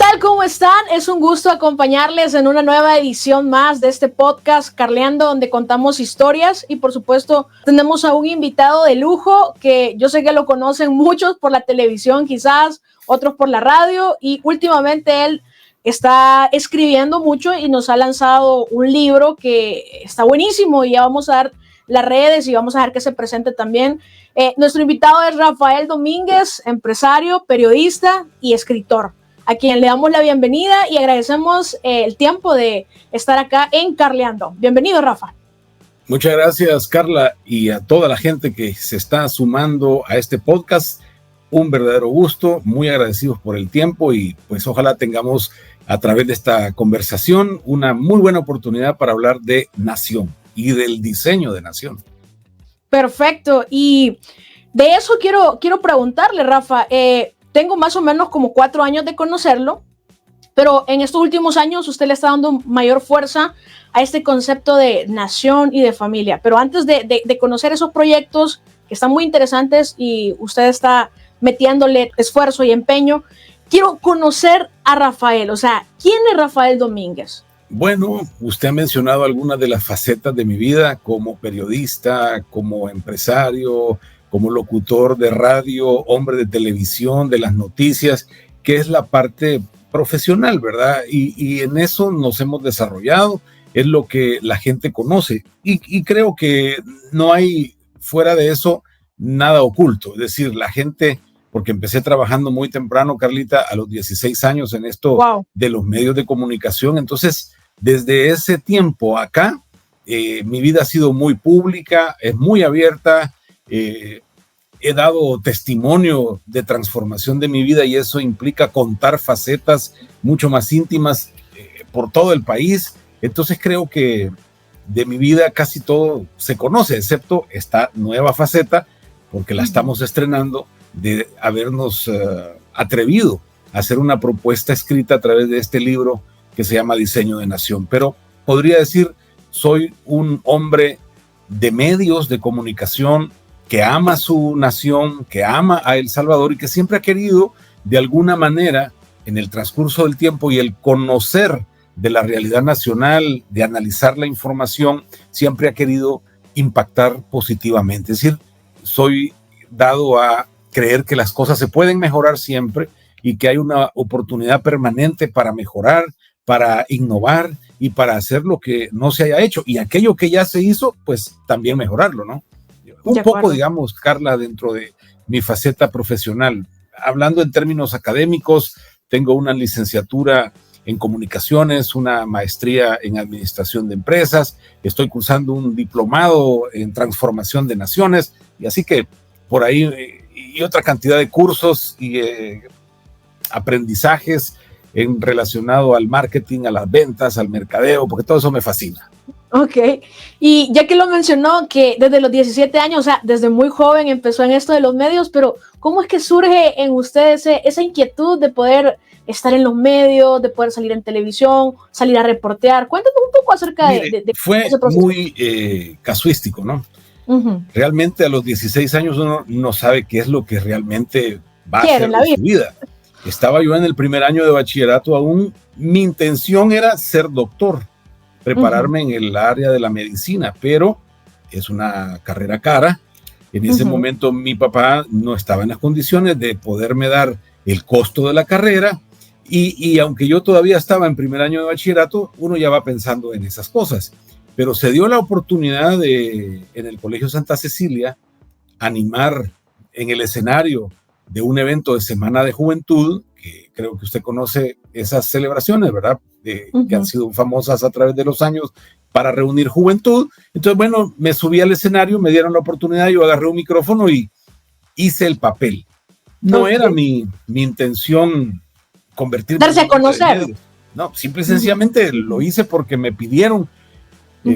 tal? ¿Cómo están? Es un gusto acompañarles en una nueva edición más de este podcast Carleando, donde contamos historias y por supuesto tenemos a un invitado de lujo que yo sé que lo conocen muchos por la televisión quizás, otros por la radio y últimamente él está escribiendo mucho y nos ha lanzado un libro que está buenísimo y ya vamos a dar las redes y vamos a dejar que se presente también. Nuestro invitado es Rafael Domínguez, empresario, periodista y escritor, a quien le damos la bienvenida y agradecemos el tiempo de estar acá en Carleando. Bienvenido, Rafa. Muchas gracias, Carla, y a toda la gente que se está sumando a este podcast. Un verdadero gusto, muy agradecidos por el tiempo y pues ojalá tengamos a través de esta conversación una muy buena oportunidad para hablar de nación y del diseño de nación. Perfecto, y de eso quiero preguntarle, Rafa. Tengo más o menos como 4 años de conocerlo, pero en estos últimos años usted le está dando mayor fuerza a este concepto de nación y de familia. Pero antes de conocer esos proyectos que están muy interesantes y usted está metiéndole esfuerzo y empeño, quiero conocer a Rafael. O sea, ¿quién es Rafael Domínguez? Bueno, usted ha mencionado algunas de las facetas de mi vida como periodista, como empresario, como locutor de radio, hombre de televisión, de las noticias, que es la parte profesional, ¿verdad? Y en eso nos hemos desarrollado, es lo que la gente conoce. Y creo que no hay fuera de eso nada oculto. Es decir, la gente, porque empecé trabajando muy temprano, Carlita, a los 16 años en esto de los medios de comunicación. Entonces, desde ese tiempo acá, mi vida ha sido muy pública, es muy abierta. He dado testimonio de transformación de mi vida y eso implica contar facetas mucho más íntimas por todo el país. Entonces creo que de mi vida casi todo se conoce, excepto esta nueva faceta, porque la estamos estrenando, de habernos atrevido a hacer una propuesta escrita a través de este libro que se llama Diseño de Nación. Pero podría decir, soy un hombre de medios de comunicación que ama su nación, que ama a El Salvador y que siempre ha querido, de alguna manera, en el transcurso del tiempo y el conocer de la realidad nacional, de analizar la información, siempre ha querido impactar positivamente. Es decir, soy dado a creer que las cosas se pueden mejorar siempre y que hay una oportunidad permanente para mejorar, para innovar y para hacer lo que no se haya hecho. Y aquello que ya se hizo, pues también mejorarlo, ¿no? Un poco, digamos, Carla, dentro de mi faceta profesional. Hablando en términos académicos, tengo una licenciatura en comunicaciones, una maestría en administración de empresas, estoy cursando un diplomado en transformación de naciones, y así que por ahí, y otra cantidad de cursos y aprendizajes relacionado al marketing, a las ventas, al mercadeo, porque todo eso me fascina. Ok, y ya que lo mencionó, que desde los 17 años, o sea, desde muy joven empezó en esto de los medios, pero ¿cómo es que surge en usted esa inquietud de poder estar en los medios, de poder salir en televisión, salir a reportear? Cuéntanos un poco acerca de fue ese proceso. Muy casuístico, ¿no? Realmente a los 16 años uno no sabe qué es lo que realmente va a hacer en su vida. Estaba yo en el primer año de bachillerato aún, mi intención era ser doctor, prepararme en el área de la medicina, pero es una carrera cara. En ese momento mi papá no estaba en las condiciones de poderme dar el costo de la carrera y aunque yo todavía estaba en primer año de bachillerato, uno ya va pensando en esas cosas. Pero se dio la oportunidad de, en el Colegio Santa Cecilia, animar en el escenario de un evento de Semana de Juventud, que creo que usted conoce esas celebraciones, ¿verdad? Que han sido famosas a través de los años para reunir juventud. Entonces, bueno, me subí al escenario, me dieron la oportunidad, yo agarré un micrófono y hice el papel. No era mi intención convertirme darse a conocer. No, simple y sencillamente lo hice porque me pidieron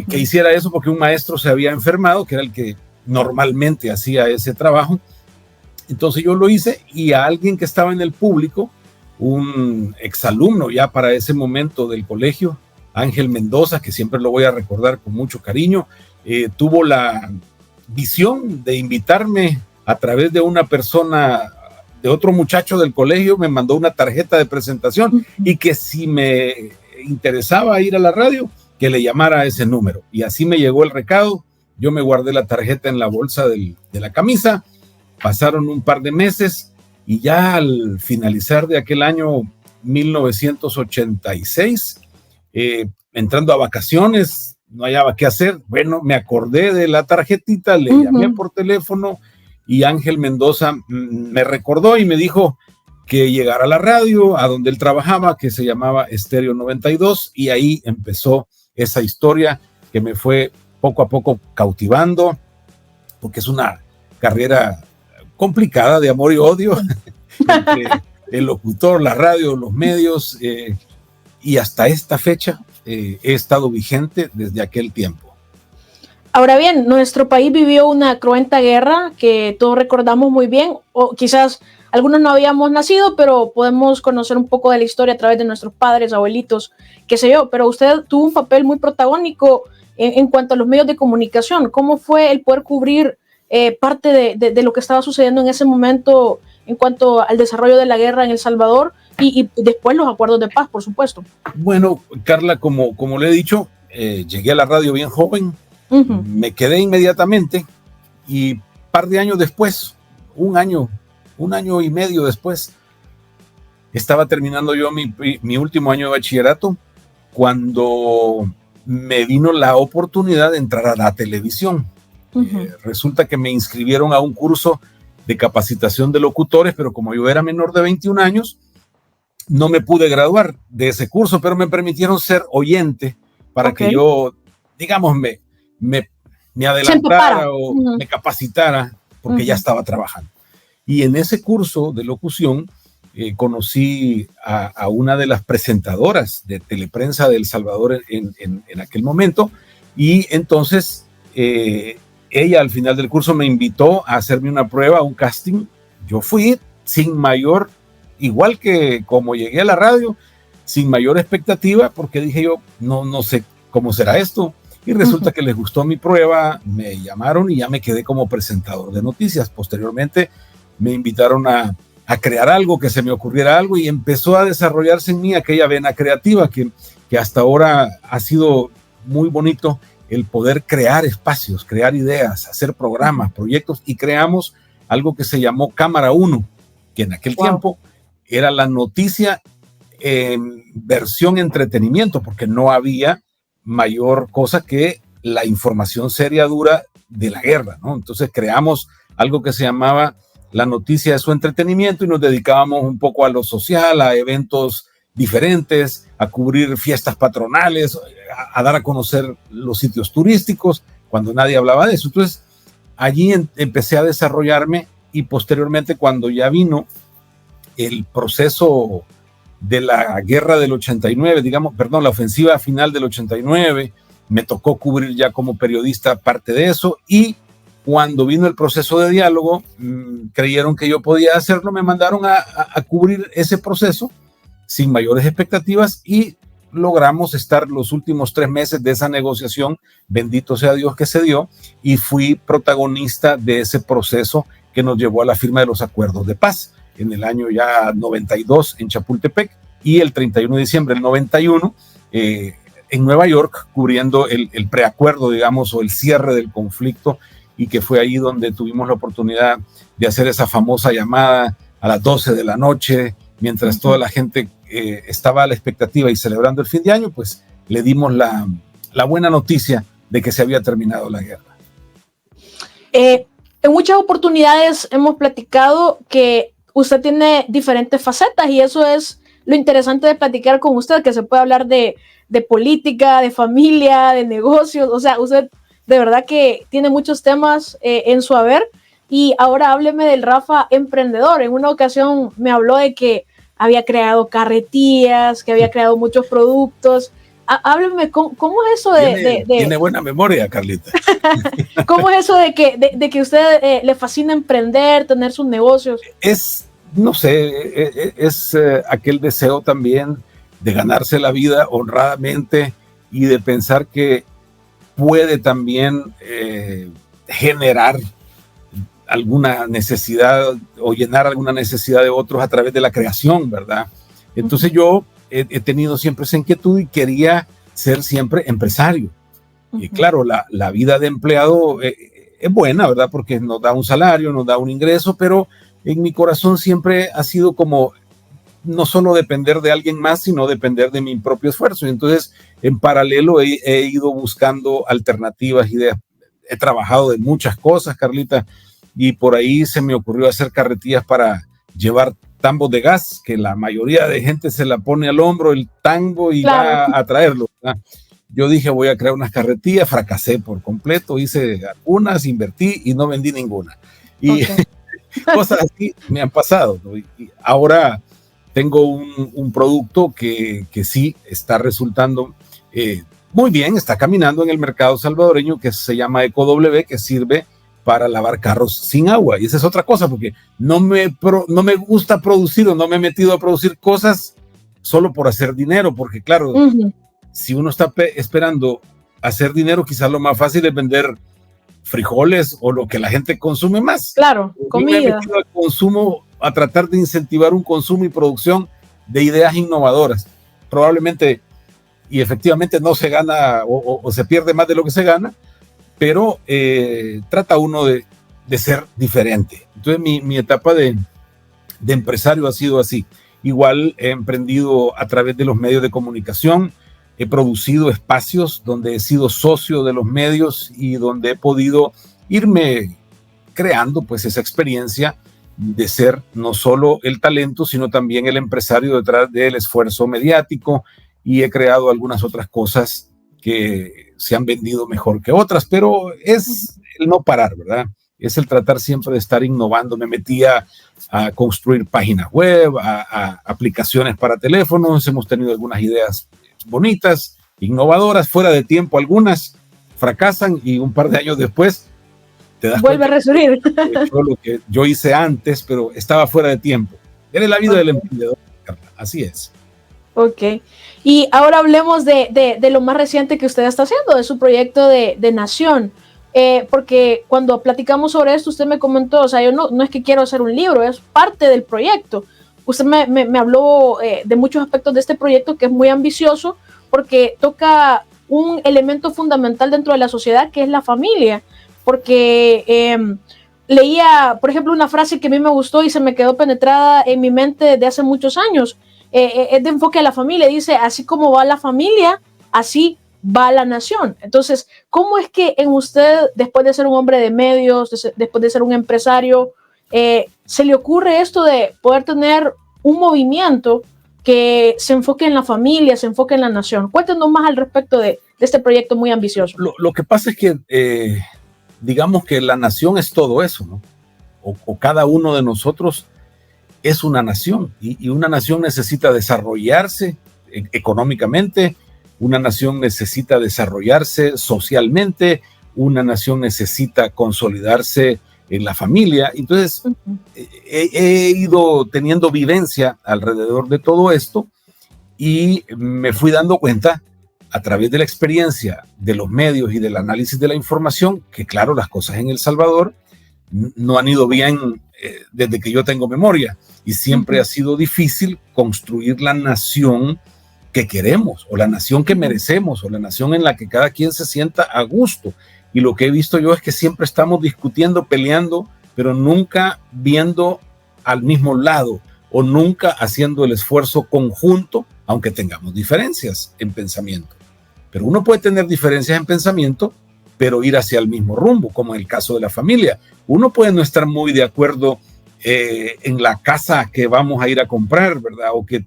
que hiciera eso, porque un maestro se había enfermado, que era el que normalmente hacía ese trabajo. Entonces yo lo hice y a alguien que estaba en el público, un exalumno ya para ese momento del colegio, Ángel Mendoza, que siempre lo voy a recordar con mucho cariño, tuvo la visión de invitarme a través de una persona de otro muchacho del colegio me mandó una tarjeta de presentación y que si me interesaba ir a la radio, que le llamara a ese número. Y así me llegó el recado. Yo me guardé la tarjeta en la bolsa de la camisa. Pasaron un par de meses y ya al finalizar de aquel año 1986, entrando a vacaciones, no hallaba qué hacer. Bueno, me acordé de la tarjetita, le llamé por teléfono y Ángel Mendoza me recordó y me dijo que llegara a la radio a donde él trabajaba, que se llamaba Estéreo 92, y ahí empezó esa historia que me fue poco a poco cautivando, porque es una carrera complicada de amor y odio entre el locutor, la radio, los medios, y hasta esta fecha he estado vigente desde aquel tiempo. Ahora bien, nuestro país vivió una cruenta guerra que todos recordamos muy bien, o quizás algunos no habíamos nacido, pero podemos conocer un poco de la historia a través de nuestros padres, abuelitos, qué sé yo, pero usted tuvo un papel muy protagónico en cuanto a los medios de comunicación. ¿Cómo fue el poder cubrir parte de lo que estaba sucediendo en ese momento en cuanto al desarrollo de la guerra en El Salvador y después los acuerdos de paz, por supuesto? Bueno, Carla, como le he dicho, llegué a la radio bien joven, me quedé inmediatamente y un par de años después, un año y medio después, estaba terminando yo mi último año de bachillerato cuando me vino la oportunidad de entrar a la televisión. Resulta que me inscribieron a un curso de capacitación de locutores, pero como yo era menor de 21 años, no me pude graduar de ese curso, pero me permitieron ser oyente para que yo, digamos, me adelantara o me capacitara, porque ya estaba trabajando. Y en ese curso de locución conocí a una de las presentadoras de Teleprensa de El Salvador en aquel momento, y entonces ella al final del curso me invitó a hacerme una prueba, un casting. Yo fui sin mayor, igual que como llegué a la radio, sin mayor expectativa, porque dije yo, no sé cómo será esto. Y resulta que les gustó mi prueba, me llamaron y ya me quedé como presentador de noticias. Posteriormente me invitaron a crear algo, que se me ocurriera algo, y empezó a desarrollarse en mí aquella vena creativa que hasta ahora ha sido muy bonito, el poder crear espacios, crear ideas, hacer programas, proyectos, y creamos algo que se llamó Cámara 1, que en aquel tiempo era la noticia en versión entretenimiento, porque no había mayor cosa que la información seria dura de la guerra, ¿no? Entonces creamos algo que se llamaba la noticia de su entretenimiento y nos dedicábamos un poco a lo social, a eventos diferentes, a cubrir fiestas patronales, a dar a conocer los sitios turísticos cuando nadie hablaba de eso. Entonces allí empecé a desarrollarme, y posteriormente, cuando ya vino el proceso de la guerra del 89, la ofensiva final del 89, me tocó cubrir ya como periodista parte de eso, y cuando vino el proceso de diálogo, creyeron que yo podía hacerlo, me mandaron a cubrir ese proceso sin mayores expectativas, y logramos estar los últimos 3 meses de esa negociación, bendito sea Dios que se dio, y fui protagonista de ese proceso que nos llevó a la firma de los acuerdos de paz en el año ya 92 en Chapultepec, y el 31 de diciembre del 91 en Nueva York, cubriendo el preacuerdo, digamos, o el cierre del conflicto, y que fue ahí donde tuvimos la oportunidad de hacer esa famosa llamada a las 12 de la noche, mientras toda la gente estaba a la expectativa y celebrando el fin de año, pues le dimos la buena noticia de que se había terminado la guerra. En muchas oportunidades hemos platicado que usted tiene diferentes facetas, y eso es lo interesante de platicar con usted, que se puede hablar de política, de familia, de negocios. O sea, usted de verdad que tiene muchos temas en su haber. Y ahora hábleme del Rafa emprendedor. En una ocasión me habló de que había creado carretillas, que había creado muchos productos. Hábleme, ¿cómo es eso de Tiene buena memoria, Carlita. ¿Cómo es eso de que usted le fascina emprender, tener sus negocios? No sé, es aquel deseo también de ganarse la vida honradamente y de pensar que puede también generar alguna necesidad o llenar alguna necesidad de otros a través de la creación, ¿verdad? Entonces yo he tenido siempre esa inquietud y quería ser siempre empresario. Y claro, la vida de empleado es buena, ¿verdad? Porque nos da un salario, nos da un ingreso, pero en mi corazón siempre ha sido como no solo depender de alguien más, sino depender de mi propio esfuerzo. Y entonces, en paralelo, he ido buscando alternativas, ideas. He trabajado de muchas cosas, Carlita, y por ahí se me ocurrió hacer carretillas para llevar tambos de gas, que la mayoría de gente se la pone al hombro el tambo y va a traerlo, ¿verdad? Yo dije, voy a crear unas carretillas, fracasé por completo, hice algunas, invertí y no vendí ninguna. Y cosas así me han pasado, ¿no? Y ahora tengo un producto que sí está resultando muy bien, está caminando en el mercado salvadoreño, que se llama EcoW, que sirve para lavar carros sin agua. Y esa es otra cosa, porque no me gusta producir o no me he metido a producir cosas solo por hacer dinero, porque claro, si uno está esperando hacer dinero, quizás lo más fácil es vender frijoles o lo que la gente consume más. Claro, comida. Me he metido al consumo, a tratar de incentivar un consumo y producción de ideas innovadoras. Probablemente y efectivamente no se gana o se pierde más de lo que se gana, pero trata uno de ser diferente. Entonces mi etapa de empresario ha sido así. Igual he emprendido a través de los medios de comunicación, he producido espacios donde he sido socio de los medios y donde he podido irme creando pues esa experiencia de ser no solo el talento, sino también el empresario detrás del esfuerzo mediático, y he creado algunas otras cosas que se han vendido mejor que otras, pero es el no parar, ¿verdad? Es el tratar siempre de estar innovando. Me metí a construir páginas web, a aplicaciones para teléfonos, hemos tenido algunas ideas bonitas, innovadoras, fuera de tiempo algunas, fracasan y un par de años después te das vuelve a resurgir. Lo que yo hice antes, pero estaba fuera de tiempo. Era la vida del emprendedor, Carla. Así es. Ok. Y ahora hablemos de lo más reciente que usted está haciendo, de su proyecto de Nación. Porque cuando platicamos sobre esto, usted me comentó, o sea, yo no es que quiero hacer un libro, es parte del proyecto. Usted me habló de muchos aspectos de este proyecto que es muy ambicioso porque toca un elemento fundamental dentro de la sociedad, que es la familia. Porque leía, por ejemplo, una frase que a mí me gustó y se me quedó penetrada en mi mente desde hace muchos años. Es de enfoque a la familia. Dice, así como va la familia, así va la nación. Entonces, ¿cómo es que en usted, después de ser un hombre de medios, después de ser un empresario, se le ocurre esto de poder tener un movimiento que se enfoque en la familia, se enfoque en la nación? Cuéntenos más al respecto de este proyecto muy ambicioso. Lo que pasa es que digamos que la nación es todo eso, ¿no? O cada uno de nosotros es una nación, y una nación necesita desarrollarse económicamente, una nación necesita desarrollarse socialmente, una nación necesita consolidarse en la familia. Entonces, he ido teniendo vivencia alrededor de todo esto y me fui dando cuenta a través de la experiencia de los medios y del análisis de la información que, claro, las cosas en El Salvador no han ido bien desde que yo tengo memoria, y siempre ha sido difícil construir la nación que queremos, o la nación que merecemos, o la nación en la que cada quien se sienta a gusto. Y lo que he visto yo es que siempre estamos discutiendo, peleando, pero nunca viendo al mismo lado, o nunca haciendo el esfuerzo conjunto, aunque tengamos diferencias en pensamiento. Pero uno puede tener diferencias en pensamiento, pero ir hacia el mismo rumbo, como en el caso de la familia. Uno puede no estar muy de acuerdo en la casa que vamos a ir a comprar, ¿verdad? O que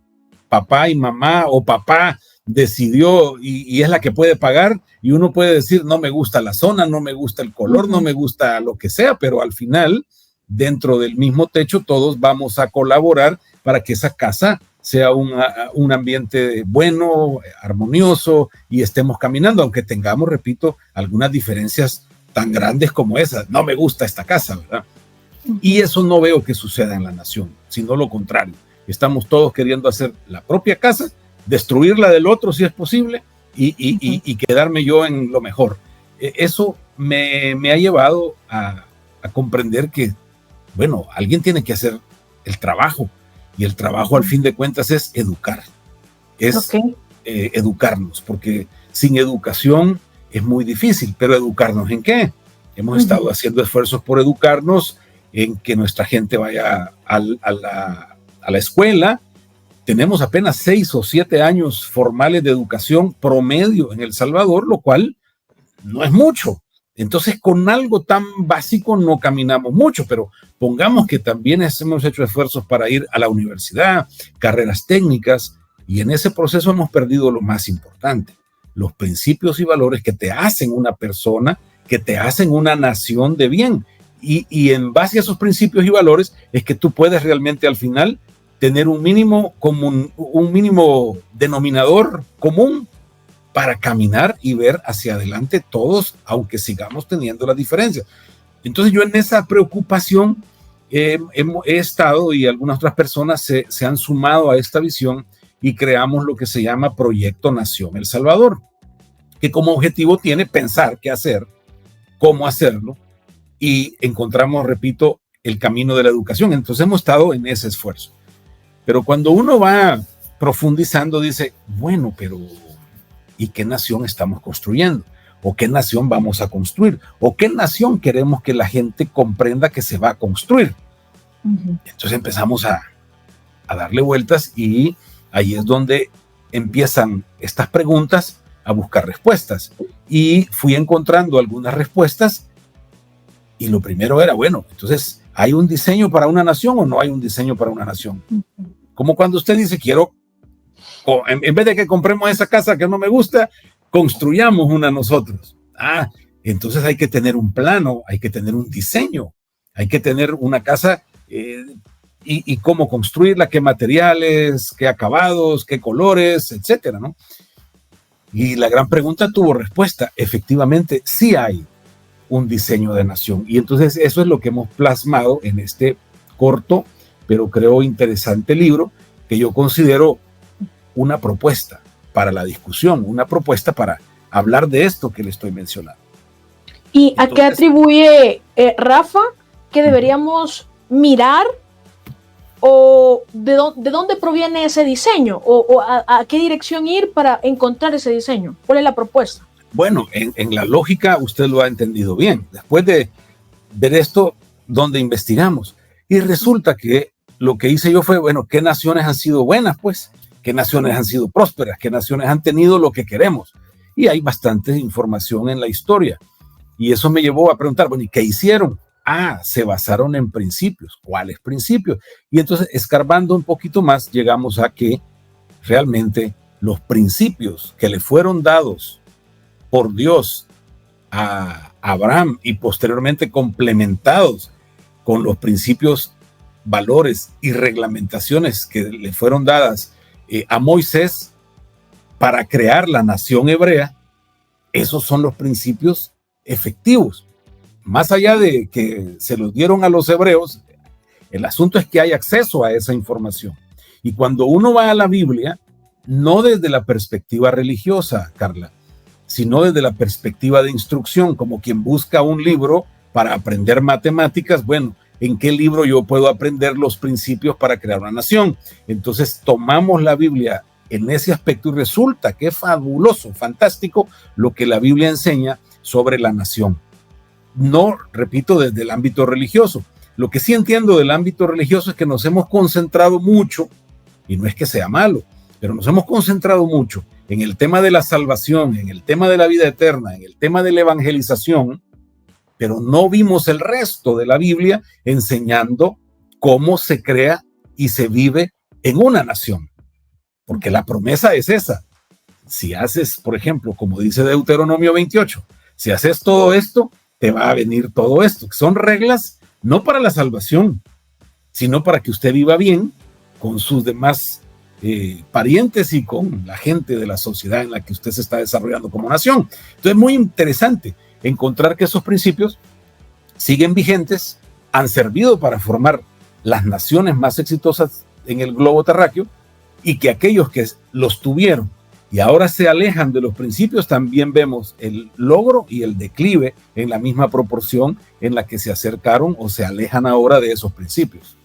papá y mamá o papá decidió y es la que puede pagar, y uno puede decir, no me gusta la zona, no me gusta el color, no me gusta lo que sea, pero al final, dentro del mismo techo, todos vamos a colaborar para que esa casa sea un ambiente bueno, armonioso, y estemos caminando, aunque tengamos, repito, algunas diferencias tan grandes como esas. No me gusta esta casa, ¿verdad? Y eso no veo que suceda en la nación, sino lo contrario. Estamos todos queriendo hacer la propia casa, destruir la del otro si es posible, y quedarme yo en lo mejor. Eso me ha llevado a a comprender que, bueno, alguien tiene que hacer el trabajo, y el trabajo al fin de cuentas es educar, es educarnos, porque sin educación es muy difícil. Pero ¿educarnos en qué? Hemos estado haciendo esfuerzos por educarnos en que nuestra gente vaya a la escuela. Tenemos apenas 6 o 7 años formales de educación promedio en El Salvador, lo cual no es mucho. Entonces, con algo tan básico no caminamos mucho, pero pongamos que también hemos hecho esfuerzos para ir a la universidad, carreras técnicas, y en ese proceso hemos perdido lo más importante, los principios y valores que te hacen una persona, que te hacen una nación de bien. Y en base a esos principios y valores es que tú puedes realmente al final tener un mínimo común, un mínimo denominador común para caminar y ver hacia adelante todos, aunque sigamos teniendo las diferencias. Entonces yo en esa preocupación he estado, y algunas otras personas se han sumado a esta visión, y creamos lo que se llama Proyecto Nación El Salvador, que como objetivo tiene pensar qué hacer, cómo hacerlo, y encontramos, repito, el camino de la educación. Entonces hemos estado en ese esfuerzo. Pero cuando uno va profundizando, dice, bueno, pero ¿y qué nación estamos construyendo? ¿O qué nación vamos a construir? ¿O qué nación queremos que la gente comprenda que se va a construir? Entonces empezamos a darle vueltas, y ahí es donde empiezan estas preguntas a buscar respuestas. Y fui encontrando algunas respuestas, y lo primero era, bueno, entonces, ¿hay un diseño para una nación o no hay un diseño para una nación? Como cuando usted dice, quiero, en vez de que compremos esa casa que no me gusta, construyamos una nosotros. Entonces hay que tener un plano, hay que tener un diseño, hay que tener una casa y cómo construirla, qué materiales, qué acabados, qué colores, etcétera, ¿no? Y la gran pregunta tuvo respuesta. Efectivamente, sí hay un diseño de nación. Y entonces eso es lo que hemos plasmado en este corto, pero creo interesante libro, que yo considero una propuesta para la discusión, una propuesta para hablar de esto que le estoy mencionando. ¿Y entonces, a qué atribuye Rafa que deberíamos mirar, o de dónde proviene ese diseño, o a qué dirección ir para encontrar ese diseño? ¿Cuál es la propuesta? Bueno, en la lógica usted lo ha entendido bien. Después de ver esto, ¿dónde investigamos? Y resulta que lo que hice yo fue, bueno, ¿qué naciones han sido buenas, pues? ¿Qué naciones han sido prósperas? ¿Qué naciones han tenido lo que queremos? Y hay bastante información en la historia. Y eso me llevó a preguntar, bueno, ¿y qué hicieron? Se basaron en principios. ¿Cuáles principios? Y entonces, escarbando un poquito más, llegamos a que realmente los principios que le fueron dados por Dios a Abraham, y posteriormente complementados con los principios, valores y reglamentaciones que le fueron dadas a Moisés para crear la nación hebrea, esos son los principios efectivos. Más allá de que se los dieron a los hebreos, el asunto es que hay acceso a esa información. Y cuando uno va a la Biblia, no desde la perspectiva religiosa, Carla, sino desde la perspectiva de instrucción, como quien busca un libro para aprender matemáticas. Bueno, ¿en qué libro yo puedo aprender los principios para crear una nación? Entonces tomamos la Biblia en ese aspecto, y resulta que es fabuloso, fantástico lo que la Biblia enseña sobre la nación. No, repito, desde el ámbito religioso. Lo que sí entiendo del ámbito religioso es que nos hemos concentrado mucho, y no es que sea malo, pero nos hemos concentrado mucho en el tema de la salvación, en el tema de la vida eterna, en el tema de la evangelización, pero no vimos el resto de la Biblia enseñando cómo se crea y se vive en una nación. Porque la promesa es esa. Si haces, por ejemplo, como dice Deuteronomio 28, si haces todo esto, te va a venir todo esto. Son reglas no para la salvación, sino para que usted viva bien con sus demás parientes y con la gente de la sociedad en la que usted se está desarrollando como nación. Entonces es muy interesante encontrar que esos principios siguen vigentes, han servido para formar las naciones más exitosas en el globo terráqueo, y que aquellos que los tuvieron y ahora se alejan de los principios, también vemos el logro y el declive en la misma proporción en la que se acercaron o se alejan ahora de esos principios.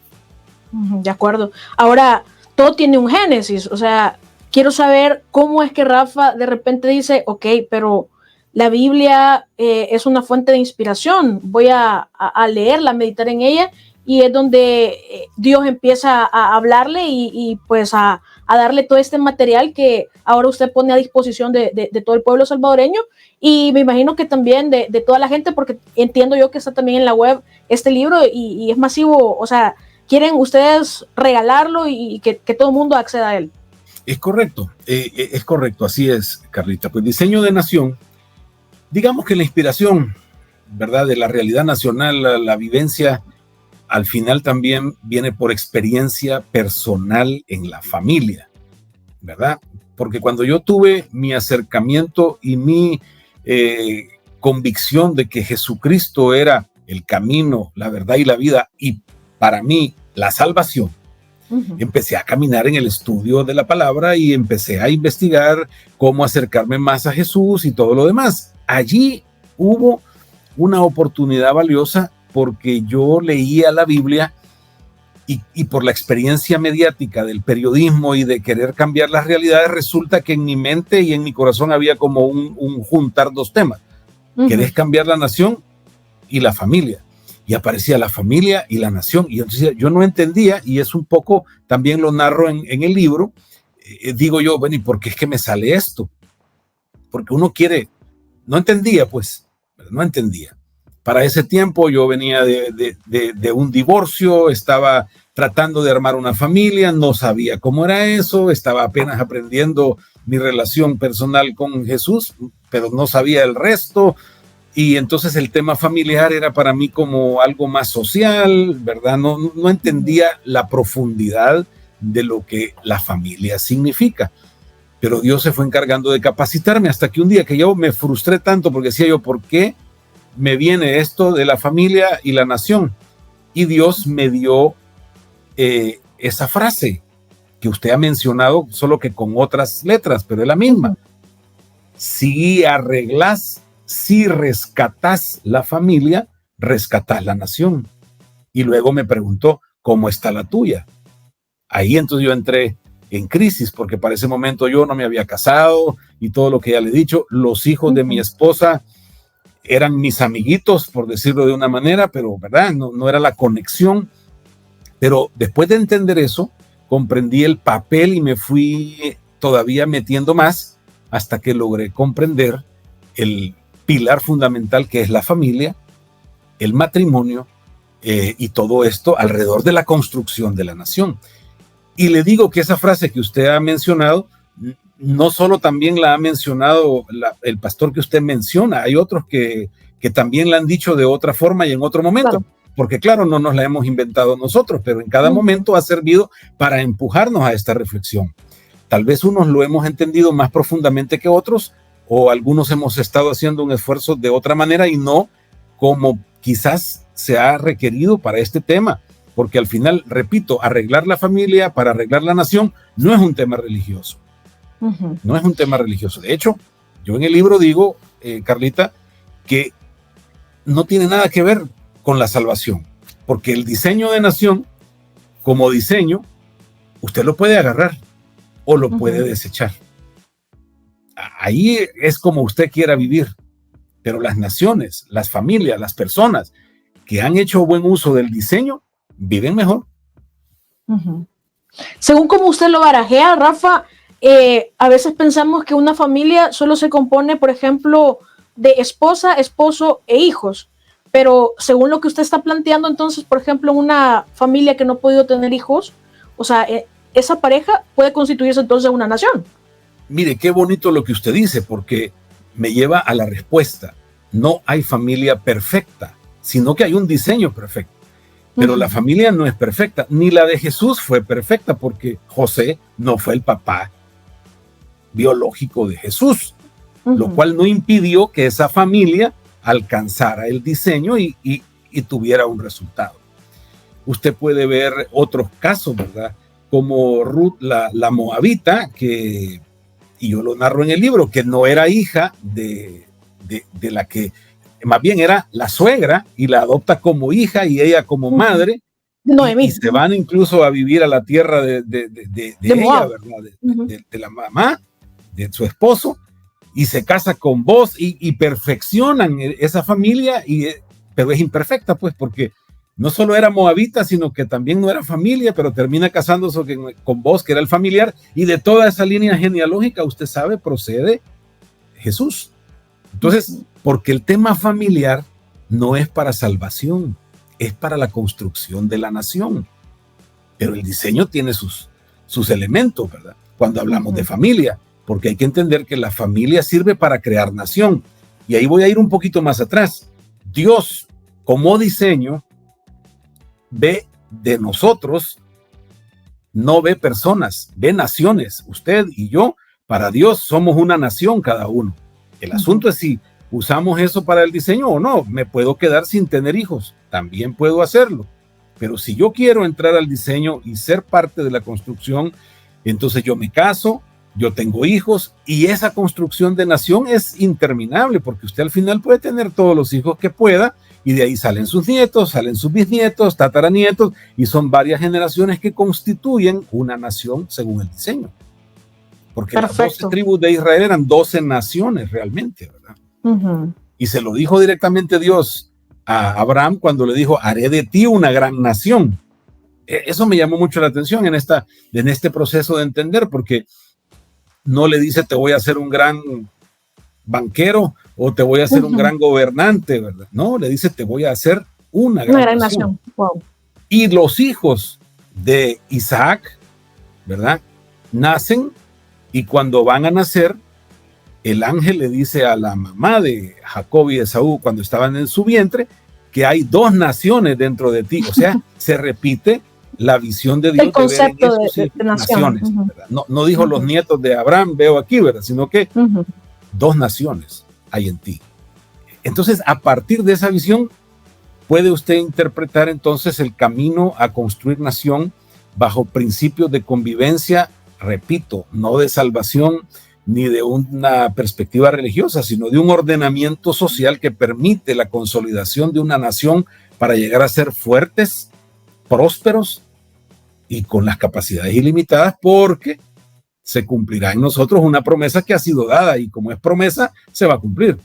De acuerdo. Ahora, todo tiene un génesis, o sea, quiero saber cómo es que Rafa de repente dice, ok, pero la Biblia es una fuente de inspiración, voy a leerla, a meditar en ella, y es donde Dios empieza a hablarle y pues a darle todo este material que ahora usted pone a disposición de todo el pueblo salvadoreño, y me imagino que también de toda la gente, porque entiendo yo que está también en la web este libro y es masivo, o sea, quieren ustedes regalarlo y que todo el mundo acceda a él. Es correcto, así es, Carlita. Pues Diseño de Nación, digamos que la inspiración, ¿verdad?, de la realidad nacional, la vivencia, al final también viene por experiencia personal en la familia, ¿verdad? Porque cuando yo tuve mi acercamiento y mi convicción de que Jesucristo era el camino, la verdad y la vida, y para mí la salvación, empecé a caminar en el estudio de la palabra y empecé a investigar cómo acercarme más a Jesús y todo lo demás. Allí hubo una oportunidad valiosa porque yo leía la Biblia y por la experiencia mediática del periodismo y de querer cambiar las realidades, resulta que en mi mente y en mi corazón había como un juntar dos temas. ¿Querés cambiar la nación y la familia? Y aparecía la familia y la nación. Y entonces yo no entendía, y es un poco, también lo narro en el libro, digo yo, bueno, ¿y por qué es que me sale esto? Porque uno quiere, no entendía, pues, no entendía. Para ese tiempo yo venía de un divorcio, estaba tratando de armar una familia, no sabía cómo era eso, estaba apenas aprendiendo mi relación personal con Jesús, pero no sabía el resto. Y entonces el tema familiar era para mí como algo más social, ¿verdad? No entendía la profundidad de lo que la familia significa. Pero Dios se fue encargando de capacitarme hasta que un día que yo me frustré tanto porque decía yo, ¿por qué me viene esto de la familia y la nación? Y Dios me dio esa frase que usted ha mencionado, solo que con otras letras, pero es la misma. Si arreglás, si rescatás la familia, rescatás la nación. Y luego me preguntó, ¿cómo está la tuya? Ahí entonces yo entré en crisis, porque para ese momento yo no me había casado y todo lo que ya le he dicho, los hijos de mi esposa eran mis amiguitos, por decirlo de una manera, pero ¿verdad? No era la conexión. Pero después de entender eso, comprendí el papel y me fui todavía metiendo más hasta que logré comprender el pilar fundamental que es la familia, el matrimonio y todo esto alrededor de la construcción de la nación. Y le digo que esa frase que usted ha mencionado, no solo también la ha mencionado el pastor que usted menciona, hay otros que también la han dicho de otra forma y en otro momento. Claro. Porque claro, no nos la hemos inventado nosotros, pero en cada momento ha servido para empujarnos a esta reflexión. Tal vez unos lo hemos entendido más profundamente que otros, o algunos hemos estado haciendo un esfuerzo de otra manera y no como quizás se ha requerido para este tema, porque al final, repito, arreglar la familia para arreglar la nación no es un tema religioso. No es un tema religioso. De hecho, yo en el libro digo, Carlita, que no tiene nada que ver con la salvación, porque el diseño de nación, como diseño, usted lo puede agarrar o lo puede desechar. Ahí es como usted quiera vivir, pero las naciones, las familias, las personas que han hecho buen uso del diseño, viven mejor. Según como usted lo barajea, Rafa, a veces pensamos que una familia solo se compone, por ejemplo, de esposa, esposo e hijos, pero según lo que usted está planteando, entonces, por ejemplo, una familia que no ha podido tener hijos, o sea, esa pareja puede constituirse entonces una nación. Mire, qué bonito lo que usted dice, porque me lleva a la respuesta. No hay familia perfecta, sino que hay un diseño perfecto. Pero la familia no es perfecta, ni la de Jesús fue perfecta, porque José no fue el papá biológico de Jesús, lo cual no impidió que esa familia alcanzara el diseño y tuviera un resultado. Usted puede ver otros casos, ¿verdad? Como Ruth, la moabita, que y yo lo narro en el libro, que no era hija de la que, más bien era la suegra, y la adopta como hija y ella como madre, y se van incluso a vivir a la tierra de ella, ¿verdad? De la mamá, de su esposo, y se casa con vos y perfeccionan esa familia, pero es imperfecta, pues, porque no solo era moabita, sino que también no era familia, pero termina casándose con vos, que era el familiar, y de toda esa línea genealógica, usted sabe, procede Jesús. Entonces, porque el tema familiar no es para salvación, es para la construcción de la nación. Pero el diseño tiene sus elementos, ¿verdad? Cuando hablamos de familia, porque hay que entender que la familia sirve para crear nación. Y ahí voy a ir un poquito más atrás. Dios, como diseño, ve de nosotros, no ve personas, ve naciones. Usted y yo, para Dios, somos una nación cada uno. El asunto es si usamos eso para el diseño o no. Me puedo quedar sin tener hijos, también puedo hacerlo. Pero si yo quiero entrar al diseño y ser parte de la construcción, entonces yo me caso, yo tengo hijos, y esa construcción de nación es interminable, porque usted al final puede tener todos los hijos que pueda, y de ahí salen sus nietos, salen sus bisnietos, tataranietos, y son varias generaciones que constituyen una nación según el diseño. Porque las 12 tribus de Israel eran 12 naciones realmente, ¿verdad? Y se lo dijo directamente Dios a Abraham cuando le dijo, haré de ti una gran nación. Eso me llamó mucho la atención en este proceso de entender, porque no le dice te voy a hacer un gran banquero o te voy a hacer un gran gobernante, ¿verdad? No, le dice te voy a hacer una gran nación. Wow. Y los hijos de Isaac, ¿verdad? Nacen, y cuando van a nacer, el ángel le dice a la mamá de Jacob y Esaú cuando estaban en su vientre que hay 2 naciones dentro de ti. O sea, se repite la visión de Dios. El concepto de naciones. No dijo los nietos de Abraham, veo aquí, ¿verdad? Sino que 2 naciones hay en ti. Entonces, a partir de esa visión, puede usted interpretar entonces el camino a construir nación bajo principios de convivencia, repito, no de salvación ni de una perspectiva religiosa, sino de un ordenamiento social que permite la consolidación de una nación para llegar a ser fuertes, prósperos y con las capacidades ilimitadas, porque se cumplirá en nosotros una promesa que ha sido dada, y como es promesa, se va a cumplir.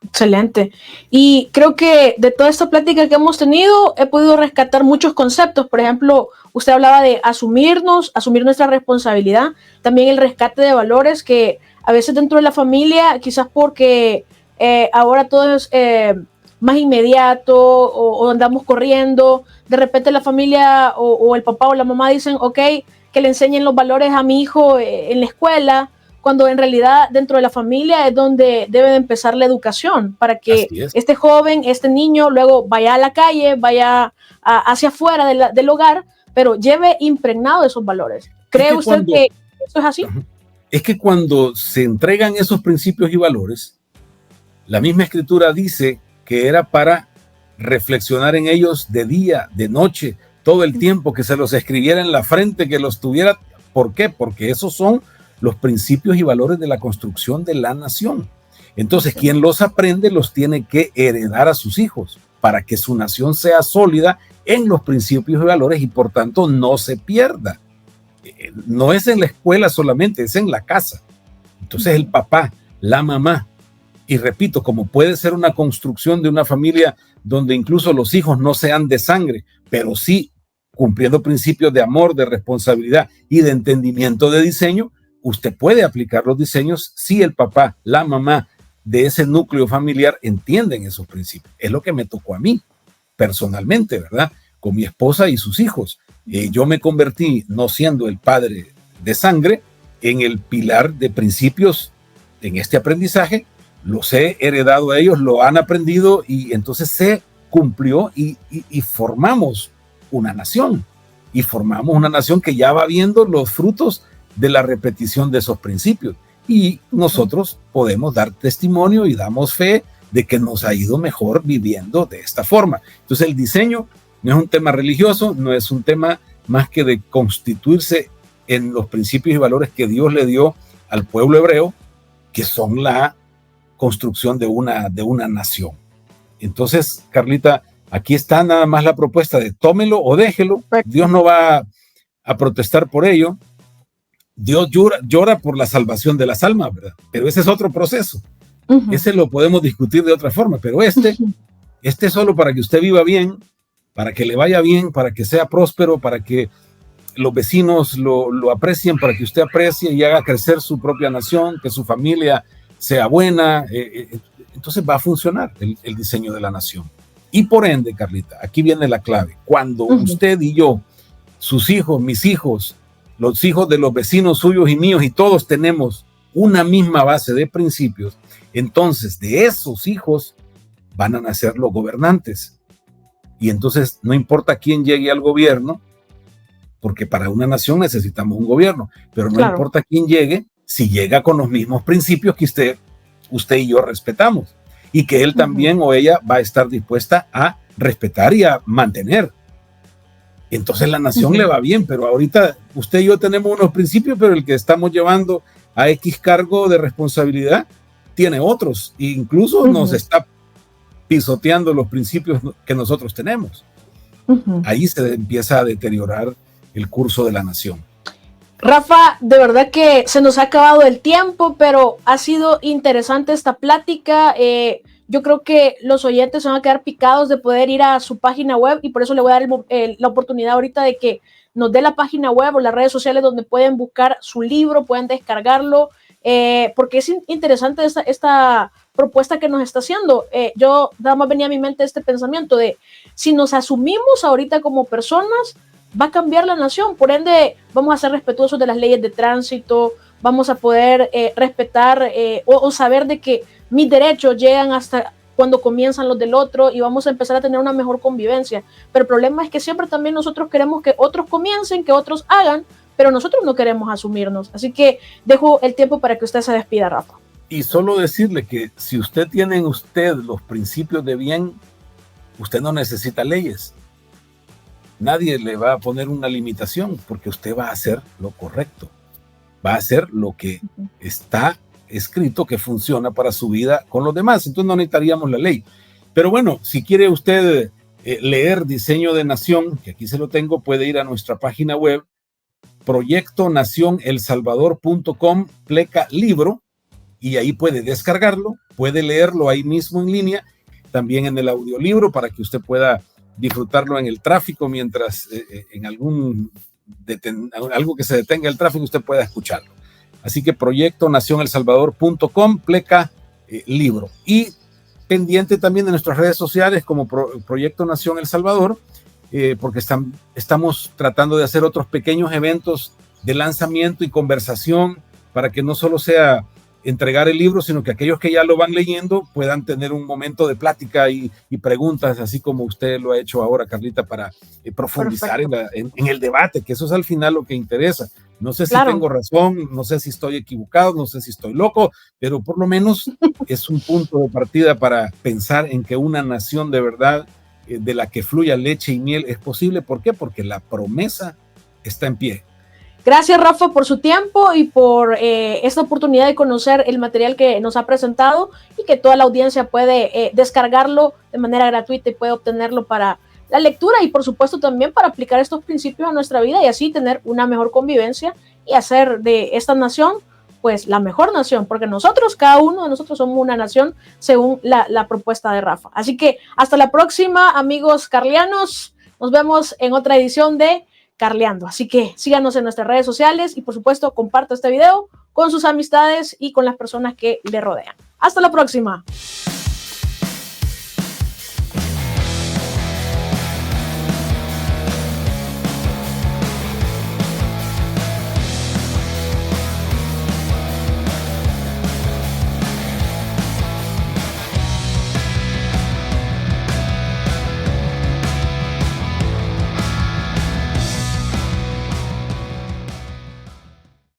Excelente. Y creo que de toda esta plática que hemos tenido, he podido rescatar muchos conceptos. Por ejemplo, usted hablaba de asumir nuestra responsabilidad, también el rescate de valores que a veces dentro de la familia, quizás porque ahora todo es más inmediato o andamos corriendo, de repente la familia o el papá o la mamá dicen, ok, que le enseñen los valores a mi hijo en la escuela, cuando en realidad dentro de la familia es donde debe de empezar la educación, para que este joven, este niño, luego vaya a la calle, vaya hacia afuera del hogar, pero lleve impregnado esos valores. ¿Cree usted que eso es así? Es que cuando se entregan esos principios y valores, la misma escritura dice que era para reflexionar en ellos de día, de noche, todo el tiempo, que se los escribiera en la frente, que los tuviera. ¿Por qué? Porque esos son los principios y valores de la construcción de la nación. Entonces, quien los aprende los tiene que heredar a sus hijos para que su nación sea sólida en los principios y valores y por tanto no se pierda. No es en la escuela solamente, es en la casa. Entonces el papá, la mamá, y repito, como puede ser una construcción de una familia donde incluso los hijos no sean de sangre, pero sí cumpliendo principios de amor, de responsabilidad y de entendimiento de diseño, usted puede aplicar los diseños si el papá, la mamá de ese núcleo familiar entienden esos principios. Es lo que me tocó a mí personalmente, ¿verdad? Con mi esposa y sus hijos. Yo me convertí, no siendo el padre de sangre, en el pilar de principios en este aprendizaje. Los he heredado a ellos, lo han aprendido y entonces se cumplió y formamos una nación. Y formamos una nación que ya va viendo los frutos de la repetición de esos principios. Y nosotros podemos dar testimonio y damos fe de que nos ha ido mejor viviendo de esta forma. Entonces el diseño no es un tema religioso, no es un tema más que de constituirse en los principios y valores que Dios le dio al pueblo hebreo, que son la construcción de una nación. Entonces, Carlita, aquí está nada más la propuesta de tómelo o déjelo. Dios no va a protestar por ello. Dios llora por la salvación de las almas, ¿verdad? Pero ese es otro proceso. Ese lo podemos discutir de otra forma, pero este es solo para que usted viva bien, para que le vaya bien, para que sea próspero, para que los vecinos lo aprecien, para que usted aprecie y haga crecer su propia nación, que su familia sea buena. Entonces va a funcionar el diseño de la nación. Y por ende, Carlita, aquí viene la clave. Cuando usted y yo, sus hijos, mis hijos, los hijos de los vecinos suyos y míos, y todos tenemos una misma base de principios, entonces de esos hijos van a nacer los gobernantes. Y entonces no importa quién llegue al gobierno, porque para una nación necesitamos un gobierno, pero no importa quién llegue, si llega con los mismos principios que usted y yo respetamos, y que él también o ella va a estar dispuesta a respetar y a mantener. Entonces la nación le va bien, pero ahorita usted y yo tenemos unos principios, pero el que estamos llevando a X cargo de responsabilidad tiene otros, e incluso nos está pisoteando los principios que nosotros tenemos. Ahí se empieza a deteriorar el curso de la nación. Rafa, de verdad que se nos ha acabado el tiempo, pero ha sido interesante esta plática. Yo creo que los oyentes se van a quedar picados de poder ir a su página web, y por eso le voy a dar la oportunidad ahorita de que nos dé la página web o las redes sociales donde pueden buscar su libro, pueden descargarlo, porque es interesante esta propuesta que nos está haciendo. Yo nada más venía a mi mente este pensamiento de si nos asumimos ahorita como personas, va a cambiar la nación, por ende vamos a ser respetuosos de las leyes de tránsito, vamos a poder respetar o saber de que mis derechos llegan hasta cuando comienzan los del otro, y vamos a empezar a tener una mejor convivencia. Pero el problema es que siempre también nosotros queremos que otros comiencen, que otros hagan, pero nosotros no queremos asumirnos. Así que dejo el tiempo para que usted se despida, Rafa. Y solo decirle que si usted tiene en usted los principios de bien, usted no necesita leyes. Nadie le va a poner una limitación, porque usted va a hacer lo correcto, va a hacer lo que está escrito que funciona para su vida con los demás. Entonces no necesitaríamos la ley. Pero bueno, si quiere usted leer Diseño de Nación, que aquí se lo tengo, puede ir a nuestra página web, proyectonacionelsalvador.com/libro, y ahí puede descargarlo, puede leerlo ahí mismo en línea, también en el audiolibro, para que usted pueda disfrutarlo en el tráfico, mientras en algo que se detenga el tráfico, usted pueda escucharlo. Así que proyectonacionelsalvador.com/libro. Y pendiente también de nuestras redes sociales como Proyecto Nación El Salvador, porque estamos tratando de hacer otros pequeños eventos de lanzamiento y conversación, para que no solo sea entregar el libro, sino que aquellos que ya lo van leyendo puedan tener un momento de plática y preguntas, así como usted lo ha hecho ahora, Carlita, para profundizar en el debate, que eso es al final lo que interesa. No sé si tengo razón, no sé si estoy equivocado, no sé si estoy loco, pero por lo menos es un punto de partida para pensar en que una nación de verdad, de la que fluya leche y miel, es posible. ¿Por qué? Porque la promesa está en pie. Gracias, Rafa, por su tiempo y por esta oportunidad de conocer el material que nos ha presentado, y que toda la audiencia puede descargarlo de manera gratuita y puede obtenerlo para la lectura, y por supuesto también para aplicar estos principios a nuestra vida, y así tener una mejor convivencia y hacer de esta nación pues la mejor nación, porque nosotros, cada uno de nosotros, somos una nación según la propuesta de Rafa. Así que hasta la próxima, amigos carlianos. Nos vemos en otra edición de Carleando. Así que síganos en nuestras redes sociales y por supuesto comparta este video con sus amistades y con las personas que le rodean. Hasta la próxima.